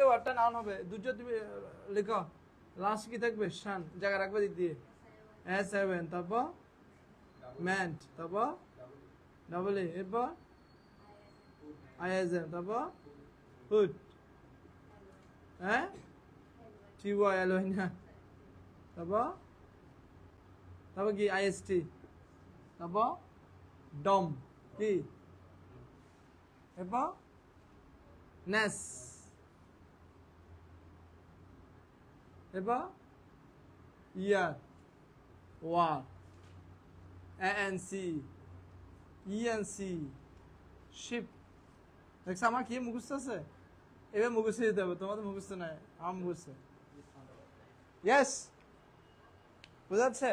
ওয়ার্ডটা নাউন হবে দুটো তুমি লিখো লাস্ট কি থাকবে শান জায়গা রাখবে দিক দিয়ে S7 তারপর meant তারপর ডাবল এ এরপর ISM তারপর hood হ্যাঁ TYL না তারপর কি IST তারপর ডম কি এরপর নেস এরপর ইয়ার ওয়ার ANC ENC শিপ দেখছ আমার কি মুখস্থ আছে এবার মুখস্থ দিতে হবে তোমাদের মুখস্থ নাই আমার মুখস্থ ইয়েস বুঝাচ্ছে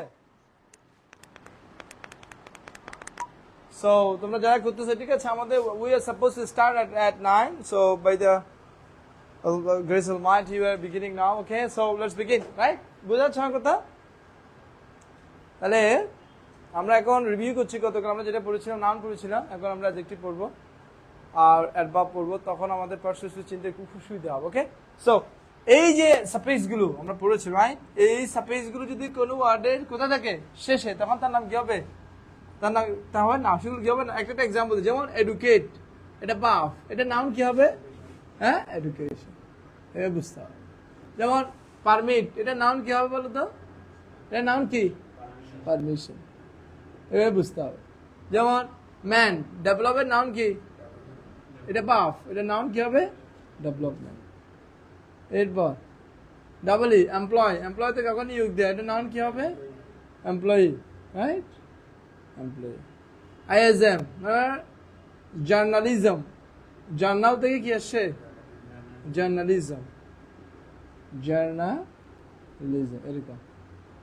So, তোমরা যারা করতেছো ঠিক আছে আমাদের we are supposed to start at 9 so by the grace of Almighty we are beginning now okay so let's begin right বুঝাচ্ছ আমার কথা তাহলে আমরা এখন রিভিউ করছি গতকাল আমরা যেটা পড়েছিলাম নাউন পড়েছিলাম এখন আমরা অ্যাডজেক্টিভ পড়ব আর অ্যাডভার্ব পড়ব তখন আমাদের পারসেপশন চিন্তা খুব সুবিধা হবে ওকে সো এই যে সাফিক্স গুলো আমরা পড়েছি রাইট এই সাফিক্স গুলো যদি কোনো ওয়ার্ডের কোথা থাকে শেষে তখন তার নাম কি হবে তাহলে নাম শুরু কি হবে না একটা এক্সাম্পল যেমন এডুকেট এটা বাফ এটা নাম কি হবে হ্যাঁ এডুকেশন এটা বুঝতে হবে যেমন পারমিট এটা নাম কি হবে বলো তো এটা নাম কি পারমিশন এটা বুঝতে হবে যেমন ম্যান ডেভেলপের নাম কি এটা বাফ এটা নাম কি হবে ডেভেলপমেন্ট এরপর ডাবল ই এমপ্লয় থেকে কখন নিয়োগ দেয় এটা নাম কি হবে employee right employee ISM journalism journal থেকে কি আসে journalism এরকম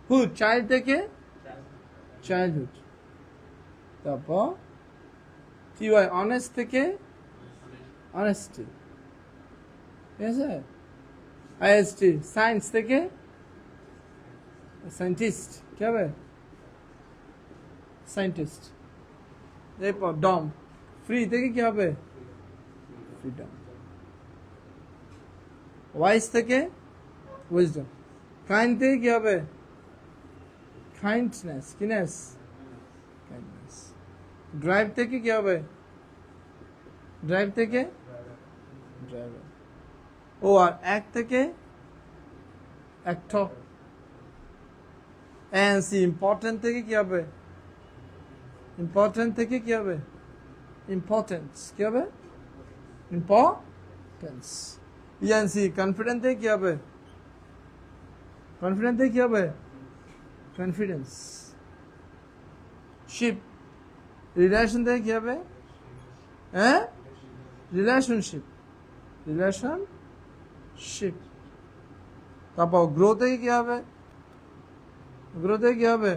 hood child থেকে childhood তারপর TY honest থেকে honesty ঠিক আছে IST science থেকে scientist কি হবে সায়েন্টিস্ট এরপর ডম ফ্রি থেকে কি হবে ফ্রিডম ওয়াইজ থেকে উইজডম কাইন্ড থেকে কি হবে কাইন্ডনেস কিনেস কাইন্ডনেস ড্রাইভ থেকে কি হবে ড্রাইভ থেকে ড্রাইভার ও আর এক থেকে অ্যাক্টর এনসি ইম্পর্টেন্ট থেকে কি হবে ইম্পর্টেন্ট থেকে কি হবে ইম্পর্টেন্স কি হবে ইম্পর্টেন্স ইএনসি কনফিডেন্ট থেকে কি হবে কনফিডেন্ট থেকে কি হবে কনফিডেন্স শিপ রিলেশন থেকে কি হবে হ্যাঁ রিলেশনশিপ তারপর গ্রো থেকে কি হবে গ্রোথ কি হবে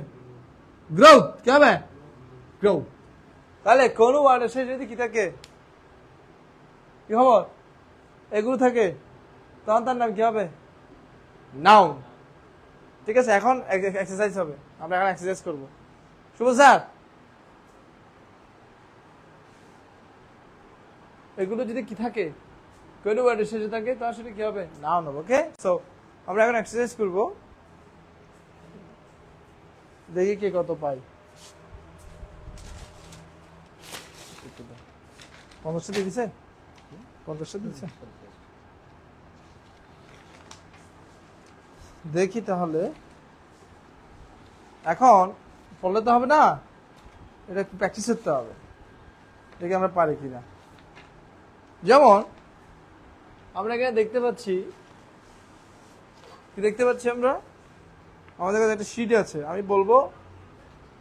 গ্রো তাহলে কোন ওয়ার্ডের শেষে যদি কি থাকে কি খবর এগুলো থাকে তখন তার নাম কি হবে নাউন ঠিক আছে এখন এক্সারসাইজ হবে আমরা এখন এক্সারসাইজ করব শুভ স্যার এগুলো যদি কি থাকে কোন ওয়ার্ডের শেষে থাকে তাহলে সেটা কি হবে নাউন হবে ওকে সো আমরা এখন এক্সারসাইজ করব দেখি কে কত পাই 50 দিয়েছে 50 দিয়েছে দেখি তাহলে এখন পড়লে তো হবে না এটা একটু প্র্যাকটিস করতে হবে দেখি আমরা পারি কিনা যেমন আমরা এখানে দেখতে পাচ্ছি কি দেখতে পাচ্ছি আমরা আমাদের কাছে একটা শীট আছে আমি বলবো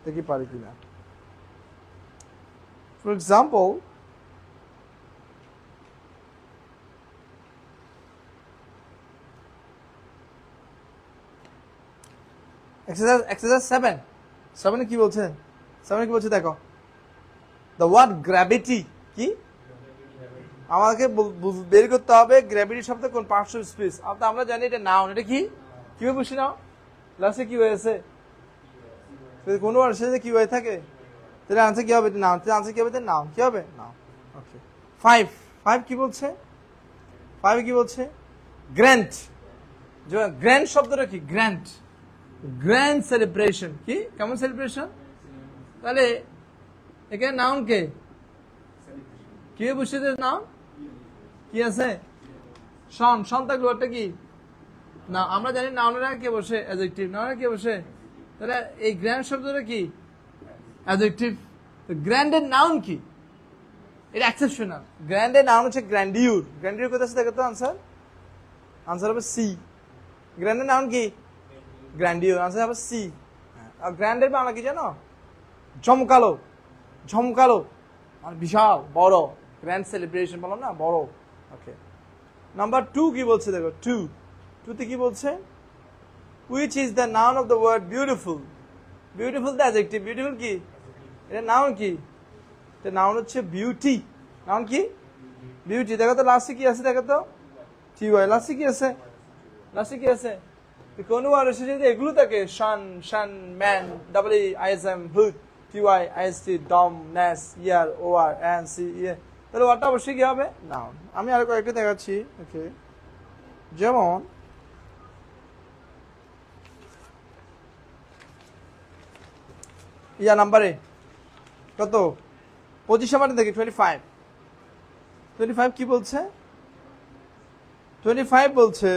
দেখি পারি কিনা ফর এক্সাম্পল exercise 7 কি বলছে 7 কি বলছে দেখো the word gravity কি আমাকে বের করতে হবে গ্র্যাভিটি শব্দ কোন পার্টস অফ স্পেস আমরা জানি এটা নাউন এটা কি কিভাবে বুঝি নাও লাস্টে কি হয়েছে যদি কোনো ওয়ার্ড শেষে কি হয়ে থাকে তাহলে आंसर কি হবে নাউন তাহলে आंसर কি হবে নাউন কি হবে নাউন ওকে 5 কি বলছে 5 কি বলছে গ্র্যান্ড, গ্র্যান্ড শব্দটা কি? Grand, grand celebration. কি কেমন সেলিব্রেশন? তাহলে এখানে নাউন কে? কি বুঝছে নাউন? কি আছে? শন, শন থাকলে ওটা কি না? আমরা জানি নাউনের আগে কে বসে? অ্যাডজেক্টিভ। নাউনের কে বসে? তাহলে এই গ্র্যান্ড শব্দটা কি? অ্যাডজেক্টিভ। গ্র্যান্ডের নাউন কি? এটা এক্সেপশনাল। গ্র্যান্ডের নাউন হচ্ছে গ্র্যান্ডিউর। গ্র্যান্ডিউর কোথায় আছে দেখো তো? আনসার, আনসার হবে সি। গ্র্যান্ডের নাউন কি? গ্র্যান্ডিউর। আনসার হবে সি। আর গ্র্যান্ডের বাংলা কি জানো? জমকালো, ঝমকালো, মানে বিশাল বড়। গ্র্যান্ড সেলিব্রেশন বললাম না, বড়। ওকে, নাম্বার 2 কি বলছে দেখো? 2 তে কি বলছে? Which is the noun of the word beautiful? Beautiful the adjective. Beautiful কি? এটা নাউন কি? এটা নাউন হচ্ছে বিউটি। নাউন কি? বিউটি। দেখো তো লাস্টে কি আছে দেখো তো? T Y. লাস্টে কি আছে? লাস্টে কি আছে? কোন ওয়ার্ড এসে যদি এগুলো থাকে, tion, sion, man, double E I S M, hood, T Y, I S T, dom, ness, year, O R, N C, ইয়ে, তাহলে ওয়ার্ডটা অবশ্যই কি হবে? নাউন। আমি আরো কয়েকটা দেখাচ্ছি। ওকে, যেমন ইয়া নাম্বারে কত? 25 নাম্বার দেখি, 25। 25 কি বলছে? 25 বলছে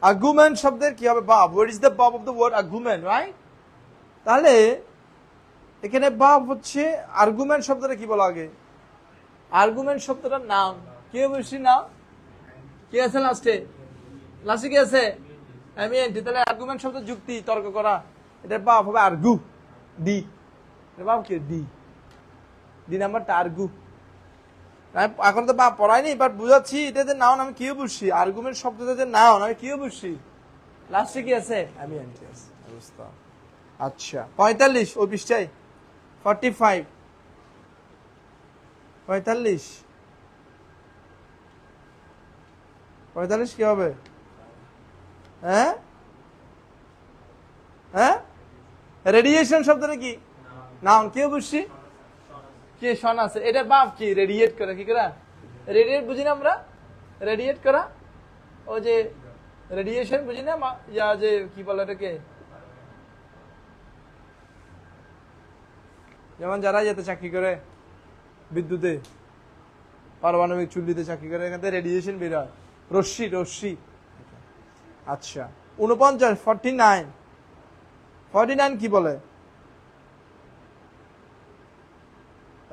আর্গুমেন্ট শব্দের কি হবে? বাব। What is the verb of the word argument, right? তাহলে এখানে বাব হচ্ছে আর্গুমেন্ট শব্দটা কি বলা আগে? আর্গুমেন্ট শব্দটা নাউন। কি বলছি? নাউন। কি আছে লাস্টে? লাস্টে কি আছে? এমইএনটি। তাহলে আর্গুমেন্ট শব্দ যুক্তি, তর্ক করা। এটার বাব হবে আর্গু, ডি। এটার বাব কি? ডি। ডি নাম্বারটা আর্গু। এখন তো বা পড়াইনি, বাট বুঝাচ্ছি। এটা যে নাউন, আমি কি বুঝছি? আর্গুমেন্ট শব্দটা যে নাউন, আমি কি বুঝছি? লাস্টে কি আছে? এমইএনটি আছে। অবস্থা। আচ্ছা, 45 ওই পৃষ্ঠায়। 45, 45, 45 কি হবে? হ্যাঁ, হ্যাঁ, রেডিয়েশন শব্দটা কি? নাউন। কি বুঝছি? কি শোন আছে? এটা বাপ কি? রেডিয়েট করা। কি করা? রেডিয়েট বুঝি না আমরা? রেডিয়েট করা, ও যে রেডিয়েশন বুঝি না? ইয়া যে কি বলে এটাকে, যেমন যারা যেতে চাকরি করে বিদ্যুতে, পারমাণবিক চুল্লিতে চাকরি করে, এখান থেকে রেডিয়েশন বের হয়, রশ্মি, রশ্মি। আচ্ছা, 49, 49, 49 কি বলে?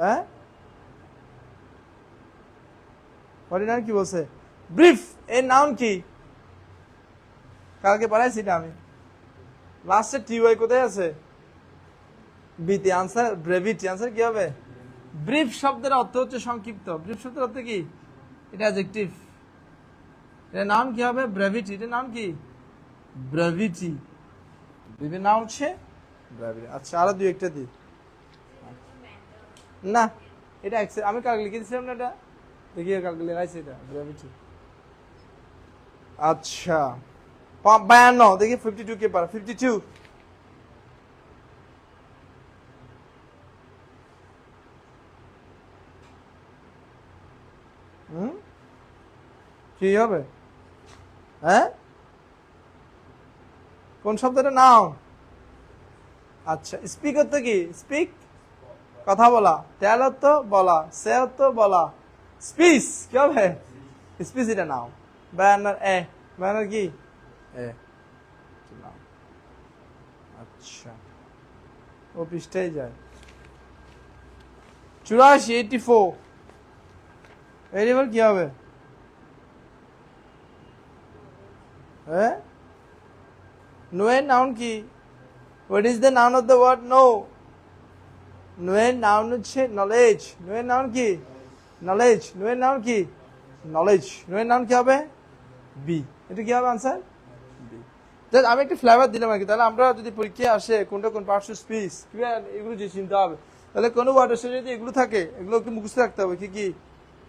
হ্যাঁ, 49 কি বলছে? ব্রিফ। এর নাউন কি? কালকে পড়াইছি এটা আমি। লাস্টে টিওয়াই কোথায় আছে? বিতে। Answer brevity. আনসার কি হবে? ব্রিফ শব্দের অর্থ হচ্ছে সংক্ষিপ্ত। ব্রিফ শব্দের অর্থ কি? এটা অ্যাডজেক্টিভ। এর নাউন কি হবে? ব্রেভিটি। এর নাউন কি? ব্রেভিটি। ব্রিফের নাউন হচ্ছে ব্রেভিটি। আচ্ছা, আরো দুই একটা দিই না। এটা আমি কালকে লিখে দিয়েছিলাম না, এটা দেখিয়ে কালকে লেখাইছি, এটা ব্রেভিটি। আচ্ছা, 52 দেখি, 52 কে পারে? 52, কি হবে? হ্যাঁ, কোন শব্দটা নাউন? আচ্ছা, স্পিক অর্থ কি? স্পিক, কথা বলা। টেল অর্থ বলা। সে অর্থ বলা। স্পিচ কি হবে? স্পিচ এটা নাউন। ব্যানার এ, ব্যানার কি? এ। আচ্ছা, ও পৃষ্ঠায় যায়। 84, 84, ভেরিয়েবল কি হবে? হ্যাঁ, নো এর নাউন কি? What is the noun of the word know? Know এর নাউন হচ্ছে নলেজ। নো এর নাউন কি? নলেজ। নো এর নাউন কি? নলেজ। নো এর নাউন কি হবে? বি। এটা কি হবে? Answer B. আমি একটা ফ্লেভার দিলাম আর কি। তাহলে আমরা যদি পরীক্ষায় আসে কোনটা কোন পার্টস অফ স্পিচ, এগুলো যে চিনতে হবে। তাহলে কোন ওয়ার্ডের সাথে যদি এগুলো থাকে, এগুলো একটু মুখস্থ রাখতে হবে। কি কি?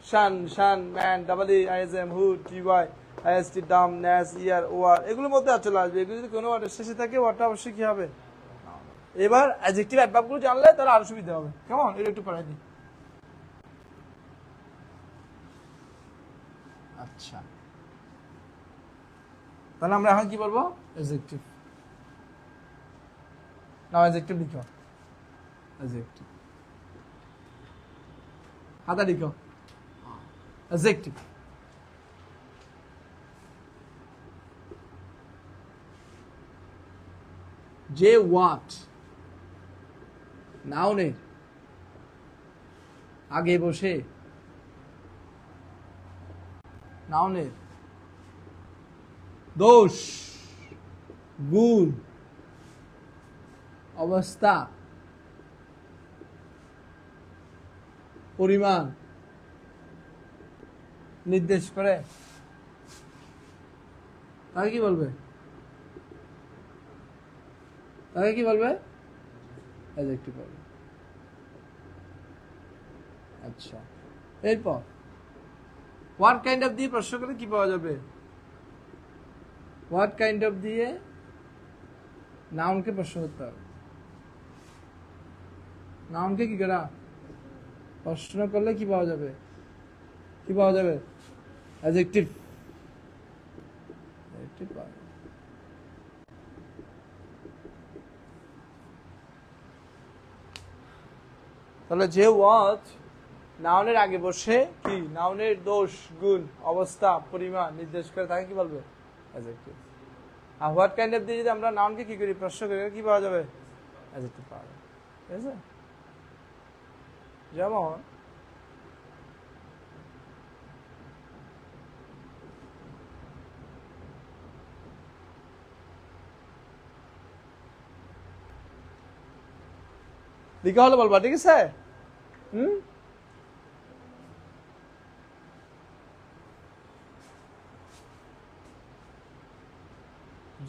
Tion, sion, man, double E I S M, hood, T Y, I S T, dom, ness, ইয়ার, ও আর, এগুলোর মধ্যে চলে আসবে। এগুলো যদি কোনো ওয়ার্ডের শেষে থাকে, ওয়ার্ডটা অবশ্যই কি হবে? এবার অ্যাডজেক্টিভ অ্যাডভার্বগুলো জানলে তাহলে আরো সুবিধা হবে। কেমন? এটা একটু পড়াই দিই। আচ্ছা, তাহলে আমরা এখন কি বলবো অ্যাডজেক্টিভ নাও অ্যাডজেক্টিভ লিখো অ্যাডজেক্টিভ হাতা লিখো অ্যাডজেক্টিভ যে ওয়াট নাউনের আগে বসে নাউনের দোষ গুণ অবস্থা পরিমাণ নির্দেশ করে তাকে কি বলবে অ্যাডজেক্টিভ বলবে আচ্ছা এরপর হোয়াট কাইন্ড অফ দিয়ে প্রশ্ন করে কি পাওয়া যাবে হোয়াট কাইন্ড অফ দিয়ে নাউনকে প্রশ্ন করতে হবে নাউনকে কি করা প্রশ্ন করলে কি পাওয়া যাবে অ্যাডজেক্টিভ পাওয়া যাবে তাহলে যে ওয়াট নাউনের আগে বসে কি নাউনের দোষ গুণ অবস্থা পরিমাণ নির্দেশ করে তাকে কি বলবে অ্যাডজেক্টিভ আর হোয়াট কাইন্ড অফ দিয়ে যদি আমরা নাউনকে কি করি প্রশ্ন করি কি পাওয়া যাবে অ্যাডজেক্টিভ পাওয়া যাবে ঠিক আছে যেমন লিখা হলো বলবা ঠিক আছে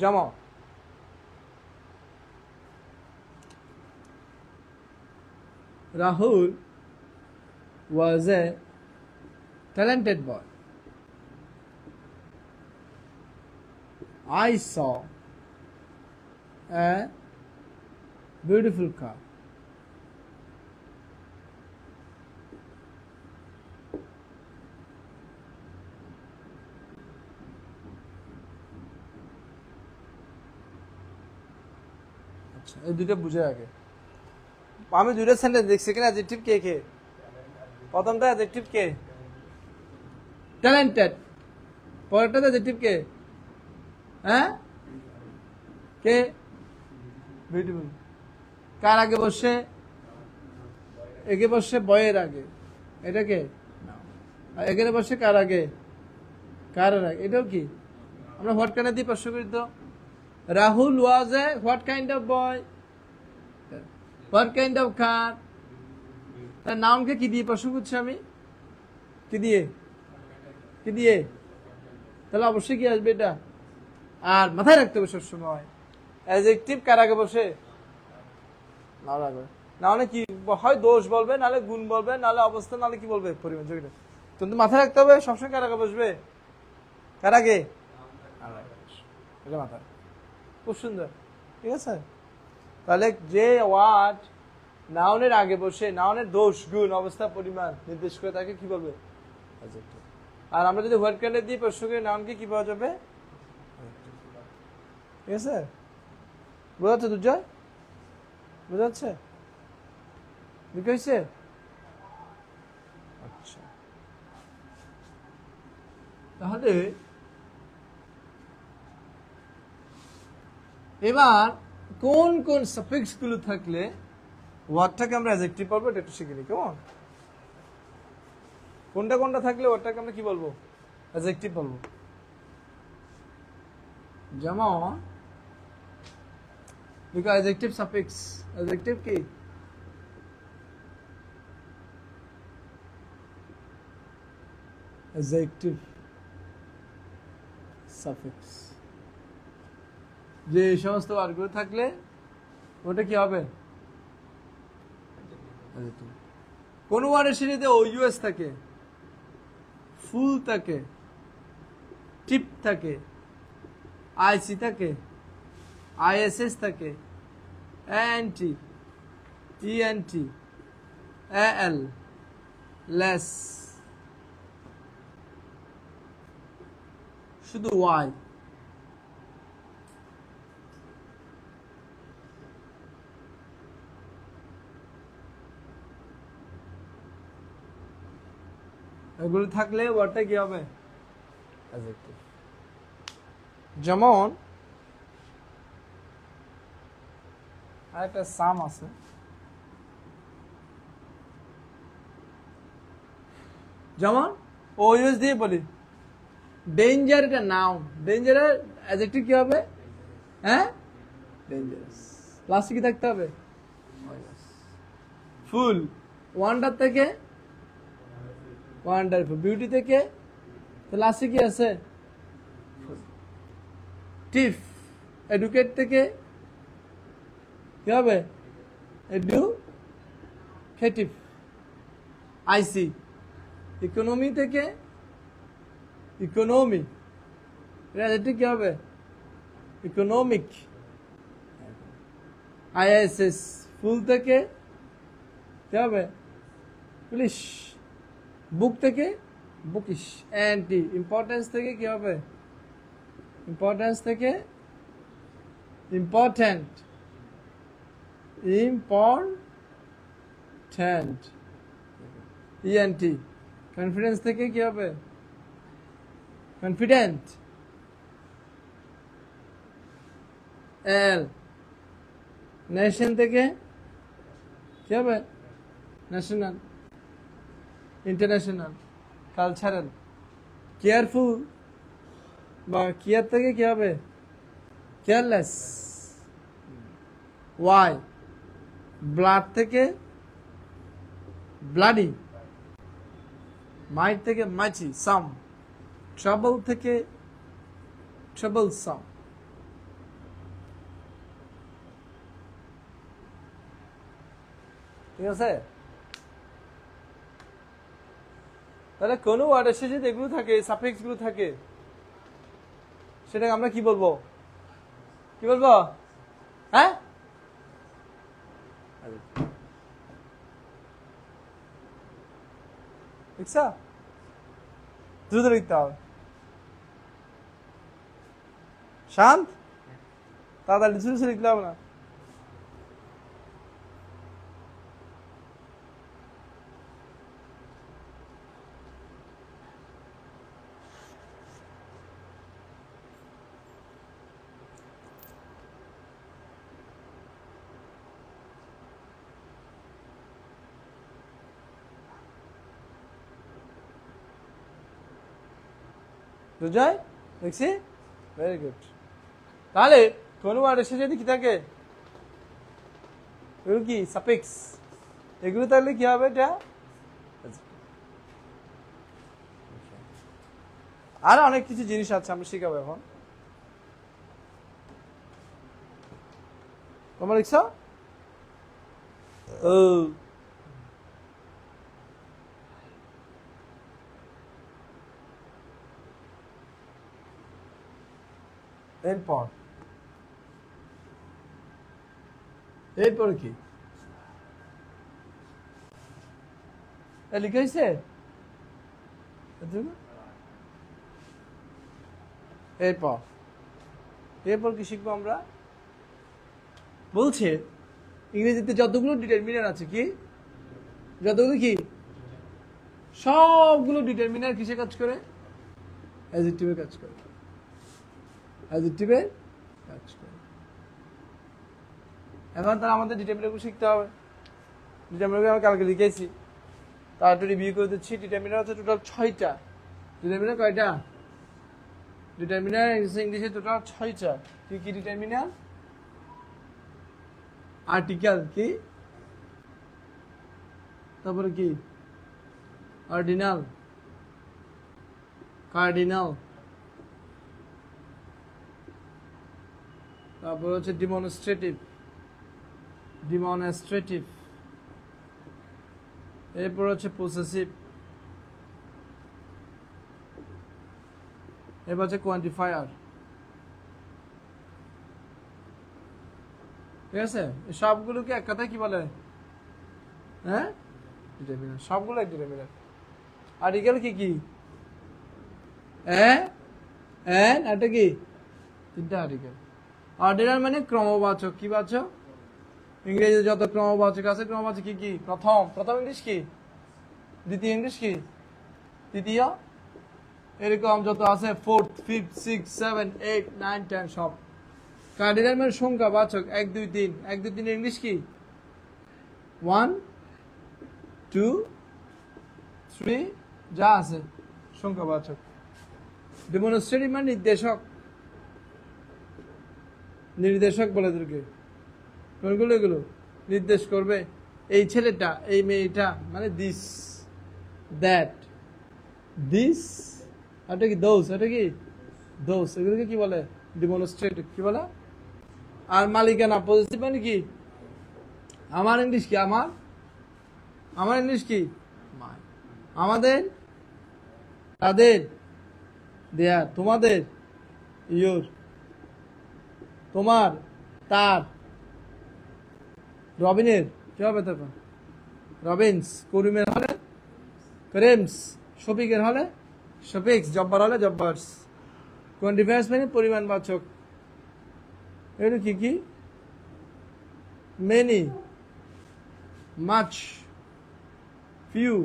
যেমন Rahul was a talented boy. I saw a beautiful car. আচ্ছা এই দুটো বুঝে আগে আমি দুইটা সেন্টেন্স দেখছি কিনা অ্যাডজেক্টিভ কে কে প্রথমটা অ্যাডজেক্টিভ কে ট্যালেন্টেড পরেরটা অ্যাডজেক্টিভ কে হ্যাঁ কে বিউটিফুল কার আগে বসে একে বসে বয়ের আগে এটা কে আর এখানে বসে কার আগে এটাও কি আমরা হোয়াট কাইন্ড দিয়ে প্রশ্ন করি তো Rahul was a what kind of boy What kind of car? তার নাউনকে কি দিয়ে প্রশ্ন করছি আমি কি দিয়ে তাহলে অবশ্যই কি আসবে এটা আর মাথায় রাখতে হবে সবসময় অ্যাডজেক্টিভ কার আগে বসে নাউন আগে নাউনে কি হয় দোষ বলবে নাহলে গুণ বলবে নাহলে অবস্থা নাহলে কি বলবে পরিমাণ যোগ্যতা কিন্তু মাথায় রাখতে হবে সবসময় কার আগে বসবে কার আগে এটা মাথায় খুব সুন্দর ঠিক আছে তাহলে যে ওয়াট নাউনের আগে বসে নাউনের দোষ গুণ অবস্থা পরিমাণ নির্দেশ করে তাকে কি বলবে অ্যাডজেক্টিভ আর আমরা যদি হোয়াট কাইন্ড দিয়ে প্রশ্ন করি নাউনকে কি পাওয়া যাবে ঠিক আছে বোঝা যাচ্ছে দুর্জয় বোঝা যাচ্ছে বুঝতে হয়েছে আচ্ছা তাহলে এবার কোন কোন সাফিক্স গুলো থাকলে ওয়ার্ডটাকে আমরা অ্যাডজেক্টিভ বলবো এটা একটু শিখে নিই কেমন কোনটা থাকলে ওয়ার্ডটাকে আমরা কি বলবো অ্যাডজেক্টিভ বলবো যেমন দেখো অ্যাডজেক্টিভ সাফিক্স অ্যাডজেক্টিভ কি অ্যাডজেক্টিভ সাফিক্স যে সমস্ত ওয়ার্ডগুলো থাকলে ওটা কি হবে কোন ওয়ার্ডের শেষে ওইউএস থাকে ফুল থাকে টিপ থাকে আইসি থাকে আইএসএস থাকে এএনটি ইএনটি এএল লেস শুধু ওয়াই এগুলো থাকলে ওয়ার্ডটা কি হবে অ্যাডজেক্টিভ যেমন আরেকটা সাম আছে যেমন ও ইউজ দিয়ে বলি ডেঞ্জার এটা নাউন ডেঞ্জারের অ্যাডজেক্টিভ কি হবে হ্যাঁ ডেঞ্জারাস লাস্টে কি থাকতে হবে ফুল ওয়ান্ডার থেকে ওয়ান্ডারফুল বিউটি থেকে তো লাস্টে কি আছে টিফ এডুকেট থেকে কি হবে এডুকেটিভ আইসি ইকোনমি থেকে ইকোনমি এটা কি হবে ইকোনমিক আইএসএস ফুল থেকে কি হবে পুলিশ বুক থেকে বুকিশ অ্যান্টি ইম্পর্টেন্স থেকে কি হবে ইম্পর্টেন্স থেকে ইম্পর্ট্যান্ট ইম্পর্ট্যান্ট ইএনটি কনফিডেন্স থেকে কি হবে কনফিডেন্ট এল নেশন থেকে কি হবে ন্যাশনাল ইন্টারন্যাশনাল কালচারাল কেয়ারফুল বা কেয়ার থেকে কি হবে কেয়ারলেস ওয়াই ব্লাড থেকে ব্লাডি মাইট থেকে মাইটি সাম ট্রাবল থেকে ট্রাবল সাম ঠিক আছে তাহলে কোন ওয়ার্ডের শেষে এগুলো থাকে সাফিক্স গুলো থাকে সেটাকে আমরা কি বলবো হ্যাঁ লিখছা দ্রুত লিখতে হবে শান্ত তাড়াতাড়ি লিখলে হবে না বুঝাই দেখছি ভেরি গুড তাহলে কোন ওয়ার্ড এসে যদি কি থাকে এগুলো কি সাফিক্স এগুলো তাহলে কি হবে এটা আর অনেক কিছু জিনিস আছে আমরা শিখাবো এখন তোমরা লিখছো এরপর কি লিখাইছে এরপর কি শিখবো আমরা বলছে ইংরেজিতে যতগুলো ডিটারমিনার আছে কি যতগুলো কি সবগুলো ডিটারমিনার কিসে কাজ করে অ্যাডজেক্টিভে কাজ করে অ্যাডজেক্টিভে কাজ করে এখন তাহলে আমাদের ডিটারমিনারগুলো শিখতে হবে ডিটারমিনারগুলো আমি কালকে লিখেছি তার একটু রিভিউ করে দিচ্ছি ডিটারমিনার হচ্ছে টোটাল 6টা ডিটারমিনার কয়টা ডিটারমিনার ইংলিশে টোটাল 6টা কি কি ডিটারমিনার আর্টিকেল কি তারপরে কি অর্ডিনাল কার্ডিনাল তারপর হচ্ছে ডিমনস্ট্রেটিভ এরপর হচ্ছে পসেসিভ এরপর হচ্ছে কোয়ান্টিফায়ার ঠিক আছে সবগুলোকে এক কথায় কি বলে হ্যাঁ ডিটারমিনার সবগুলো এক ডিটারমিনার আর্টিকেল কি কি এটা কি 3টা আর্টিকেল অর্ডিনাল মানে ক্রমবাচক কি বাচক ইংরেজি যত ক্রমবাচক আছে ক্রমবাচক কি কি প্রথম ইংলিশ কি দ্বিতীয় ইংলিশ কি তৃতীয়, এরকম যত আছে 4th 5th 6th 7th 8th 9th 10 সব। কার্ডিনাল মানে সংখ্যা বাচক 1 2 3, 1 2 3 ইংলিশ কি 1 2 3 যা আছে সংখ্যা বাচক। ডেমনস্ট্রেটিভ মানে নির্দেশক, নির্দেশক বলে এদেরকে। কোনগুলো? এগুলো নির্দেশ করবে এই ছেলেটা এই মেয়েটা, মানে দিস দ্যাট দিস, এটা কি দোজ, এটা কি দোজ, এগুলোকে কি বলে ডেমনস্ট্রেটিভ। কি বলে? আর মালিকানা পজিটিভ মানে কি আমার, ইংলিশ কি আমার, আমার ইংলিশ কি মাই, আমাদের, তাদের, দেয়ার, তোমাদের ইয়োর, তোমার, তার, রবিনের কি হবে তখন রবিনস, করিমের হলে করিমস, শফিকের হলে শফিক্স, জব্বার হলে জব্বার্স। কোন ডিফারেন্স মানে পরিমাণবাচক। এগুলো কি কি? Many, much, few,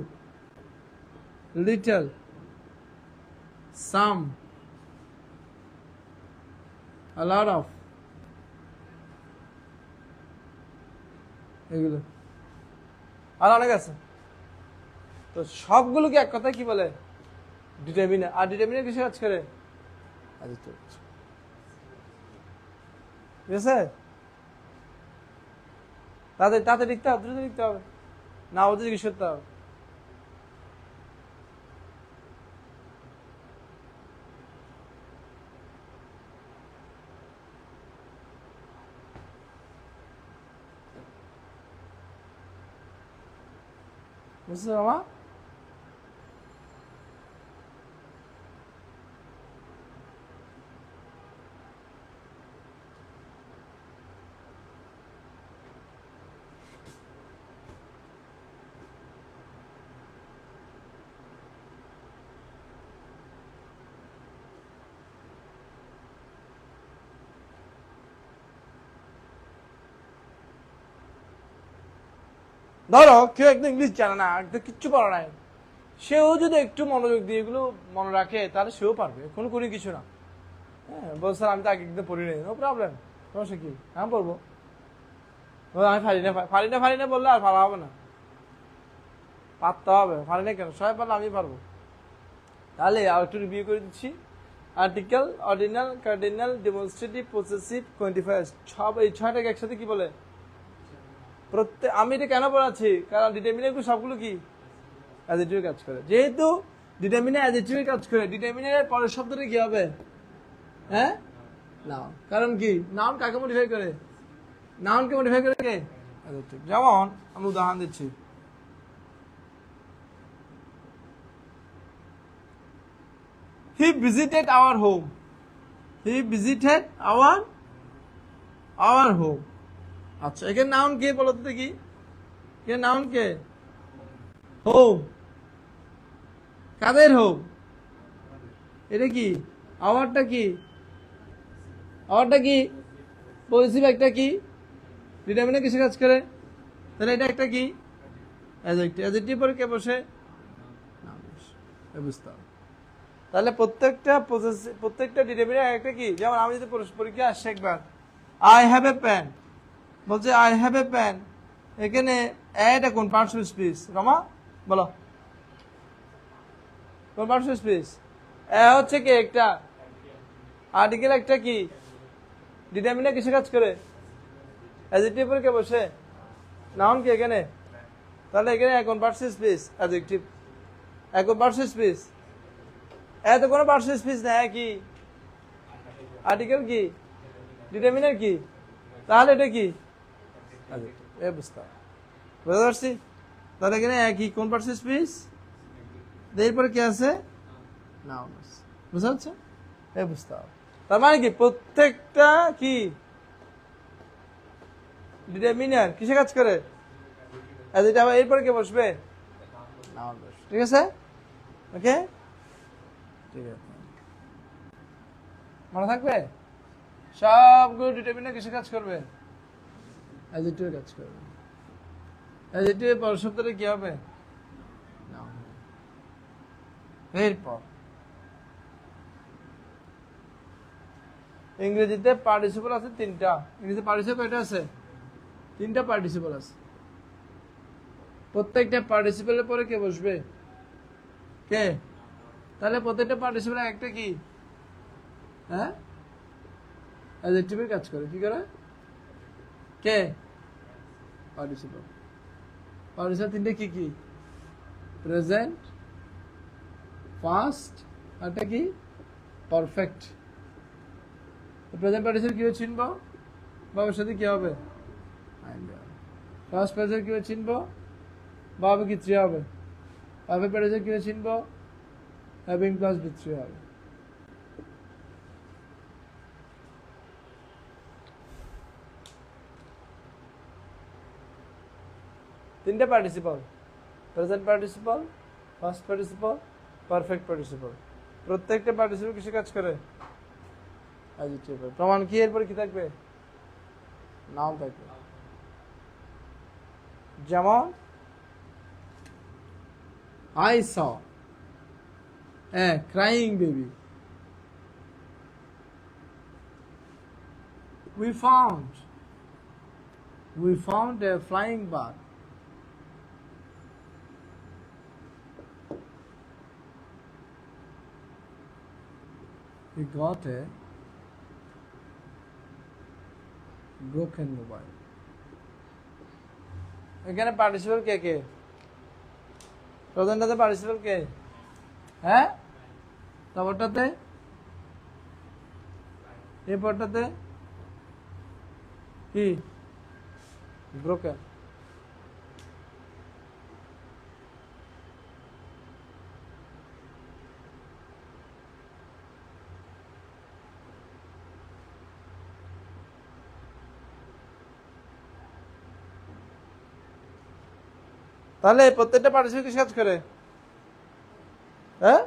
little, some, a lot of, এগুলো আর অনেক আছে। তো সবগুলোকে এক কথায় কি বলে ডিটারমিনার। আর ডিটারমিনার কিসে কাজ করে? ঠিক আছে, তাদের তাতে লিখতে হবে, দ্রুত লিখতে হবে, না ওদের জিজ্ঞেস করতে হবে। বুঝছো মামা? ধরো কেউ একদম ইংলিশ জানে না, একদম কিচ্ছু পড়া নাই, সেও যদি একটু মনোযোগ দিয়ে এগুলো মনে রাখে তাহলে সেও পারবে, কোনো করি কিছু না। হ্যাঁ বল স্যার আমি তো আগে একদম পড়ি নাই, নো প্রবলেম, সমস্যা কি, আমি পড়বো। আমি ফারি না বললে আর পারা হবে না, পারতে হবে। ফারি না কেন, সবাই পারলে আমি পারবো। তাহলে আর একটু রিভিউ করে দিচ্ছি। Article, ordinal, cardinal, demonstrative, possessive, quantifier, সব এই ছয়টাকে একসাথে কি বলে? প্রত্যেক। আমি এটা কেন পড়াচ্ছি? কারণ ডিটারমিনার সবগুলো কি অ্যাডজেক্টিভে কাজ করে। যেহেতু ডিটারমিনার অ্যাডজেক্টিভে কাজ করে, ডিটারমিনারের পরের শব্দটা কি হবে? হ্যাঁ, নাউন। কারণ কি নাউন কাকে মডিফাই করে? নাউনকে মডিফাই করে কে? অ্যাডজেক্টিভ। যেমন আমি উদাহরণ দিচ্ছি, he visited our home, he visited our home. আচ্ছা, এখানে নাউন কে বলো তো দেখি, কে নাউন কে? হোম। কাদের হোম? এটা কি আওয়ারটা কি? আওয়ারটা কি পজিটিভ, একটা কি ডিটারমিনার কিসে কাজ করে? তাহলে এটা একটা কি অ্যাডজেক্টিভ। অ্যাডজেক্টিভ পরে কে বসে? বুঝতে হবে। তাহলে প্রত্যেকটা ডিটারমিনার একটা কি। যেমন আমি যদি পরীক্ষা আসছে একবার, আই হ্যাভ এ পেন, বলছে আই হ্যাভ এ পেন, এখানে এটা কোন পার্টস স্পিচ? রমা বলো, কোন পার্টস স্পিচ? এ হচ্ছে কি একটা আর্টিকেল, একটা কি ডিটারমিনার কিসে কাজ করে? অ্যাডজেক্টিভ পরে কে বসে? নাউন কি এখানে? তাহলে এখানে কোন পার্টস স্পিচ? অ্যাডজেক্টিভ। কোন পার্টস স্পিচ? এত কোনো পার্টস স্পিচ না, কি আর্টিকেল কি ডিটারমিনার কি, তাহলে এটা কি বুঝতে পারছি। তাহলে এখানে একই কোন পার্টস স্পিচ, এরপরে কি আছে? নাউন আছে। বুঝতে পারছো? বুঝতে হবে। তার মানে কি প্রত্যেকটা কি ডিটারমিনার কিসে কাজ করে? এরপরে কে বসবে? নাউন বসবে। ঠিক আছে, ওকে, ঠিক আছে, মনে থাকবে। সবগুলো ডিটারমিনার কিসে কাজ করবে? অ্যাডজেক্টিভে কাজ করবে। অ্যাডজেক্টিভের পরের শব্দটা কি হবে? নাউন। এরপর ইংরেজিতে পার্টিসিপল আছে তিনটা। ইংরেজিতে পার্টিসিপল কয়টা আছে? তিনটা পার্টিসিপল আছে। প্রত্যেকটা পার্টিসিপলের পরে কে বসবে? কে? তাহলে প্রত্যেকটা পার্টিসিপল একটা কি হ্যাঁ অ্যাডজেক্টিভের কাজ করে। কি করে? কে? পার্টিসিপল। পার্টিসিপল তিনটে কি কি? প্রেজেন্ট, পাস্ট, আরটা কি? পারফেক্ট। প্রেজেন্ট পার্টিসিপল কিভাবে চিনবো? ভবিষ্যতে কি হবে? পাস্ট পার্টিসিপল কিভাবে চিনবো? ভাবে কি থ্রি হবে। পারফেক্ট পার্টিসিপল কিভাবে চিনবো? হ্যাভিং প্লাস বি থ্রি হবে। তিনটে participle, present participle, past participle, perfect participle. প্রত্যেকটা পার্টিসিপল কিসে কাজ করে? অ্যাডজেক্টিভ। প্রমাণ কি? এরপরে কি থাকবে? নাউন থাকবে। যেমন I saw a crying baby. We found a flying bird. We got a broken mobile. এখানে পার্টিসিপল কে কে? প্রধানটাতে পার্টিসিপল কে? হ্যাঁ, তারপরটাতে, এরপরটাতে কি? ব্রোকেন। তাহলে প্রত্যেকটা পার্টিসিপল কিসে কাজ করে? হ্যাঁ,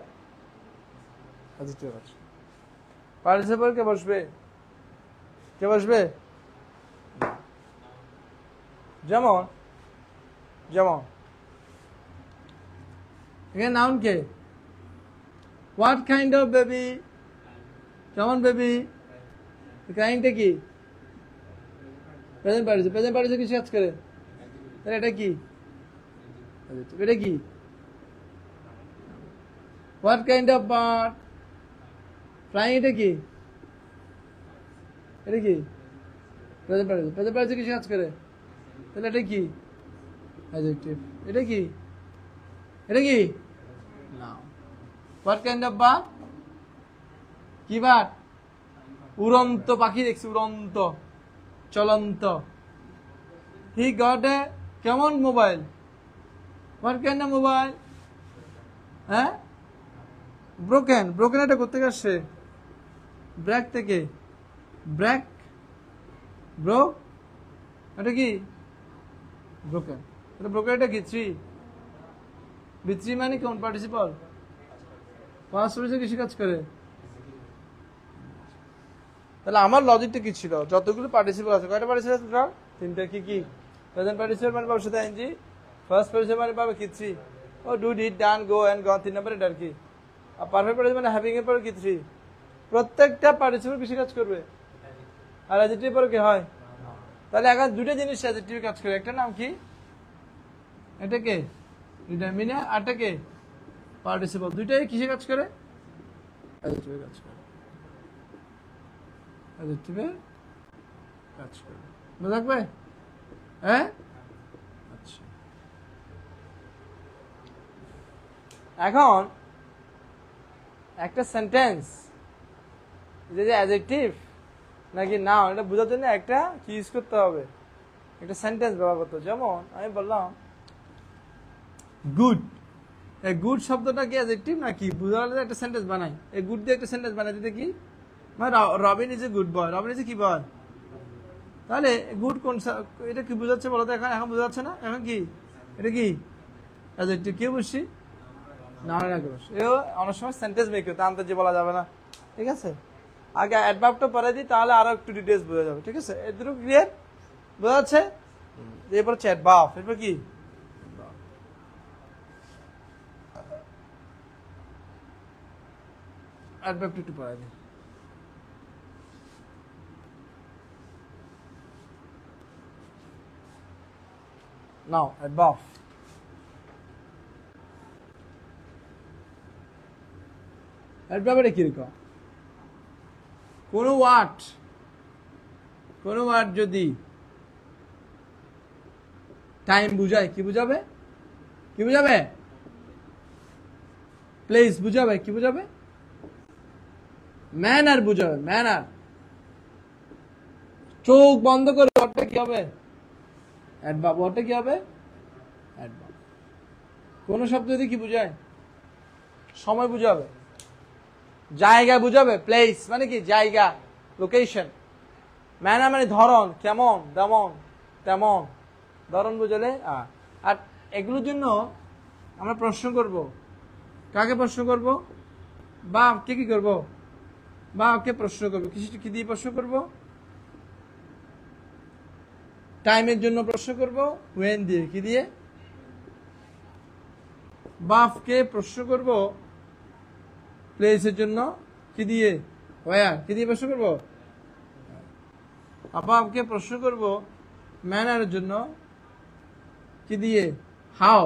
পার্টিসিপল কে বসবে? কে বসবে? যেমন যেমন এখানে noun K? What kind of baby? কেমন বেবি? কাইন্ডটা কি? Present participle. প্রেজেন্ট পার্টিসিপল কিসে কাজ করে? তাহলে এটা কি? এটা কি? What kind of bird? Flying. এটা কি? এটা কি? Present participle. প্রেজেন্ট পার্টিসিপল কিসে কাজ করে? তাহলে এটা কি? অ্যাডজেক্টিভ। এটা কি? এটা কি? Noun. What kind of bird? কি বার্ড? উড়ন্ত পাখি দেখছি, উড়ন্ত, চলন্ত। হি গট এ কেমন mobile? What kind of mobile? হ্যাঁ, ব্রোকেন। ব্রোকেন এটা করতে আসছে ব্র্যাক থেকে। ব্র্যাক, ব্রোক, এটা কি? ব্রোকেন। এটা ব্রোকেন। এটা কি? থ্রি। বি থ্রি মানে কোন পার্টিসিপল? পাস্ট পার্টিসিপল কিসে কাজ করে? তাহলে আমার লজিকটা কি ছিল? যতগুলো পার্টিসিপল আছে, কয়টা পার্টিসিপল আছে? তিনটা। কি কি? প্রেজেন্ট পার্টিসিপল মানে পাবে সাথে আইএনজি। ফার্স্ট পার্টিসিপল মানে পাবে কি? থ্রি। ও do, did, done, go and gone. তিন নম্বরে এটা আর কি। আর পারফেক্ট পার্টিসিপল মানে হ্যাভিং এর পরে কি? থ্রি। প্রত্যেকটা পার্টিসিপল কিসে কাজ করবে? আর অ্যাডজেক্টিভ পরে কি হয়? তাহলে এখন দুটো জিনিস অ্যাডজেক্টিভ কাজ করে। একটা নাম কি? এটা কে? ডিটারমিনার। আরটা কে? পার্টিসিপল। দুইটাই কিসে কাজ করে? অ্যাডজেক্টিভে কাজ করে। অ্যাডজেক্টিভে কাজ করে। বুঝা থাকবে? হ্যাঁ, আচ্ছা। এখন একটা সেন্টেন্স যে অ্যাডজেক্টিভ নাকি নাউন এটা বোঝার জন্য একটা কি ইউজ করতে হবে? একটা সেন্টেন্স ব্যবহার করতে হবে। যেমন আমি বললাম গুড। এই গুড শব্দটা কি অ্যাডজেক্টিভ নাকি? বোঝার জন্য একটা সেন্টেন্স বানাই। এই গুড দিয়ে একটা সেন্টেন্স বানাই দিতে কি মানে Robin is a good boy. Robin is a কি বয়? তাহলে গুড কোন, এটা কি বোঝাচ্ছে বলো তো? এখন বোঝা যাচ্ছে না। এখন কি? এটা কি? অ্যাডজেক্টিভ। কি বুঝছি? নাউনের আগে বসে। এও অনেক সময় সেন্টেন্স মেক করতে আনতে বলা যাবে না। ঠিক আছে, আগে অ্যাডভার্বটা পরে দিই, তাহলে আরো একটু ডিটেইলস বোঝা যাবে। ঠিক আছে, এর দুটো ক্লিয়ার বোঝা যাচ্ছে? এরপর হচ্ছে অ্যাডভার্ব। এরপর কি? অ্যাডভার্বটা একটু পড়াই দিই। নাও অ্যাডভার্ব, অ্যাডভার্ব এটা কিরকম? কোন ওয়ার্ড যদি টাইম বুঝায়, কি বুঝাবে? কি বুঝাবে? প্লেস বুঝাবে। কি বুঝাবে? ম্যানার বুঝাবে, ম্যানার। চোখ বন্ধ করে ওয়ার্ডটা কি হবে? অ্যাডভার্ব। ওয়ার্ডটা কি হবে? অ্যাডভার্ব। কোন শব্দ যদি কি বুঝায়? সময় বুঝাবে, জায়গা বুঝাবে। প্লেস মানে কি? জায়গা, লোকেশন। ম্যানার মানে ধরন, কেমন, তেমন, তেমন ধরন বুঝালে। আর এগুলোর জন্য আমরা প্রশ্ন করব। কাকে প্রশ্ন করব? বা কে কি করব? বা কে প্রশ্ন করব? কিছু কি দিয়ে প্রশ্ন করব? টাইমের জন্য প্রশ্ন করব ওয়েন দিয়ে। কি দিয়ে? বাফকে প্রশ্ন করব প্লেসের জন্য। কি দিয়ে? ওয়ার। কি দিয়ে প্রশ্ন করব? আবাবকে প্রশ্ন করব ম্যানারের জন্য। কি দিয়ে? হাউ।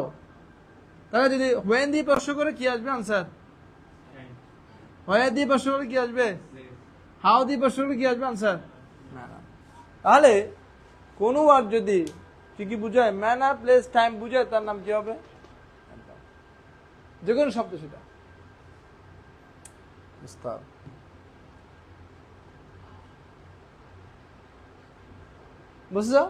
তাহলে যদি ওয়েন দিয়ে প্রশ্ন করে কি আসবে আনসার? ওয়ার দিয়ে প্রশ্ন করে কি আসবে? হাউ দিয়ে প্রশ্ন করে কি আসবে আনসার? ম্যানার। তাহলে কোন ওয়ার্ড যদি কি বুঝায়? ম্যানার, প্লেস, টাইম বুঝায়, তার নাম কি হবে? যে কোনো শব্দ সেটা। বুঝছো?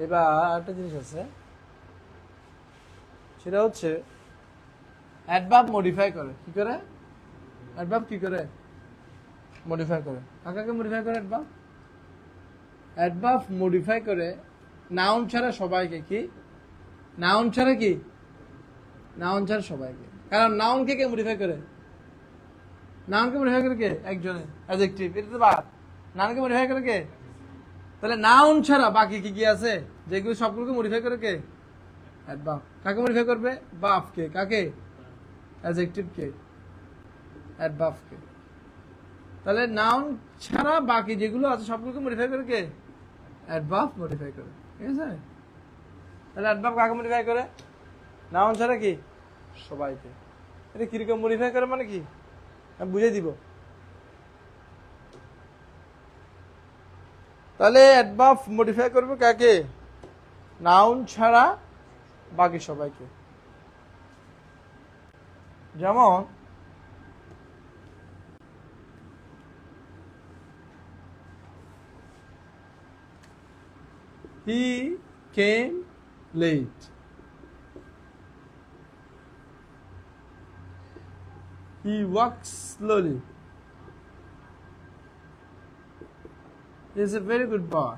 এবার একটা জিনিস আছে, সেটা হচ্ছে অ্যাডভার্ব মডিফাই করে। কি করে? অ্যাডভার্ব কি করে? মডিফাই করে। কাকে মডিফাই করে অ্যাডভার্ব? অ্যাডভার্ব মডিফাই করে নাউন ছাড়া সবাইকে। কি? নাউন ছাড়া কি? নাউন ছাড়া সবাইকে। কারণ নাউনকে কে মডিফাই করে? নাউনকে মডিফাই করে কে? একজনে। অ্যাডজেক্টিভ, এটা তো বাদ। নাউনকে মডিফাই করে কে? তাহলে নাউন ছাড়া বাকি কি কি আছে যেগুলো সবগুলোকে মডিফাই করে কে? অ্যাডভার্ব। কাকে মডিফাই করবে? বাফকে। কাকে? অ্যাডজেক্টিভকে, অ্যাডভার্বকে। তাহলে নাউন ছাড়া বাকি যেগুলো আছে সবগুলোকে মডিফাই করে কে? অ্যাডভার্ব মডিফাই করে। ঠিক আছে? তাহলে অ্যাডভার্ব কাকে মডিফাই করে? নাউন ছাড়া কি? সবাইকে। এটা কিরকম মডিফাই করে মানে কি? আমি বুঝিয়ে দিব। তাহলে অ্যাডভার্ব মডিফাই করবে কাকে? নাউন ছাড়া বাকি সবাইকে। যেমন he came late. He walked slowly. He is a very good boy.